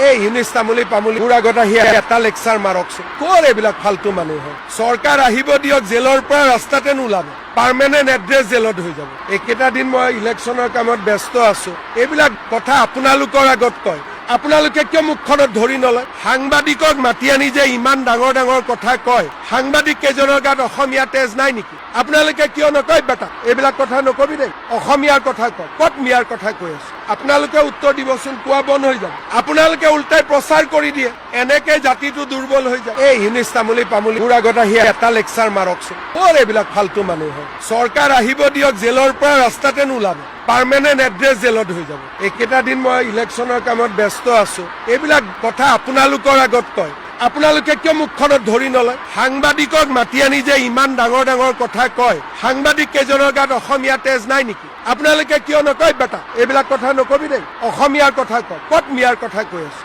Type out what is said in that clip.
এই ইউনিছ তামুলী পামুলী মোৰ আগত আহি এটা লেকচাৰ মাৰকচোন। ক'ৰ এইবিলাক ফাল্টু মানুহ হয়? চৰকাৰ আহিব দিয়ক, জেলৰ পৰা ৰাস্তাতে নোলাব, পাৰ্মানেণ্ট এড্ৰেছ জেলত হৈ যাব। এইকেইটা দিন মই ইলেকশ্যনৰ কামত ব্যস্ত আছো। এইবিলাক কথা আপোনালোকৰ আগত কয়, আপোনালোকে কিয় মুখখনত ধৰি নলয়? সাংবাদিকক মাতি আনি যে ইমান ডাঙৰ ডাঙৰ কথা কয়, সাংবাদিক কেইজনৰ গাত অসমীয়া তেজ নাই নেকি? আপোনালোকে কিয় নকয় বেটা এইবিলাক কথা নকবি দেই, অসমীয়াৰ কথা কয়। ক'ত মিয়াৰ কথা কৈ আছো? আপোনালোকে উত্তৰ দিবচোন, কোৱা বন্ধ হৈ যাব। আপোনালোকে উল্টাই প্ৰচাৰ কৰি দিয়ে, এনেকে জাতিটো দুৰ্বল হৈ যায়। এই ইউনিছ তামুলী পামুলী মোৰ আগত আহি এটা লেকচাৰ মাৰকচোন। ক'ৰ এইবিলাক ফাল্টু মানুহ হয়? চৰকাৰ আহিব দিয়ক, জেলৰ পৰা ৰাস্তাতে নোলাব, পাৰ্মানেণ্ট এড্ৰেছ জেলত হৈ যাব। এইকেইটা দিন মই ইলেকশ্যনৰ কামত ব্যস্ত আছো। এইবিলাক কথা আপোনালোকৰ আগত কয়, আপোনালোকে কিয় মুখখনত ধৰি নলয়? সাংবাদিকক মাতি আনি যে ইমান ডাঙৰ ডাঙৰ কথা কয়, সাংবাদিক কেইজনৰ গাত অসমীয়া তেজ নাই নেকি? আপোনালোকে কিয় নকয় বেটা এইবিলাক কথা নকবি দেই, অসমীয়াৰ কথা কয়। ক'ত মিয়াৰ কথা কৈ আছো?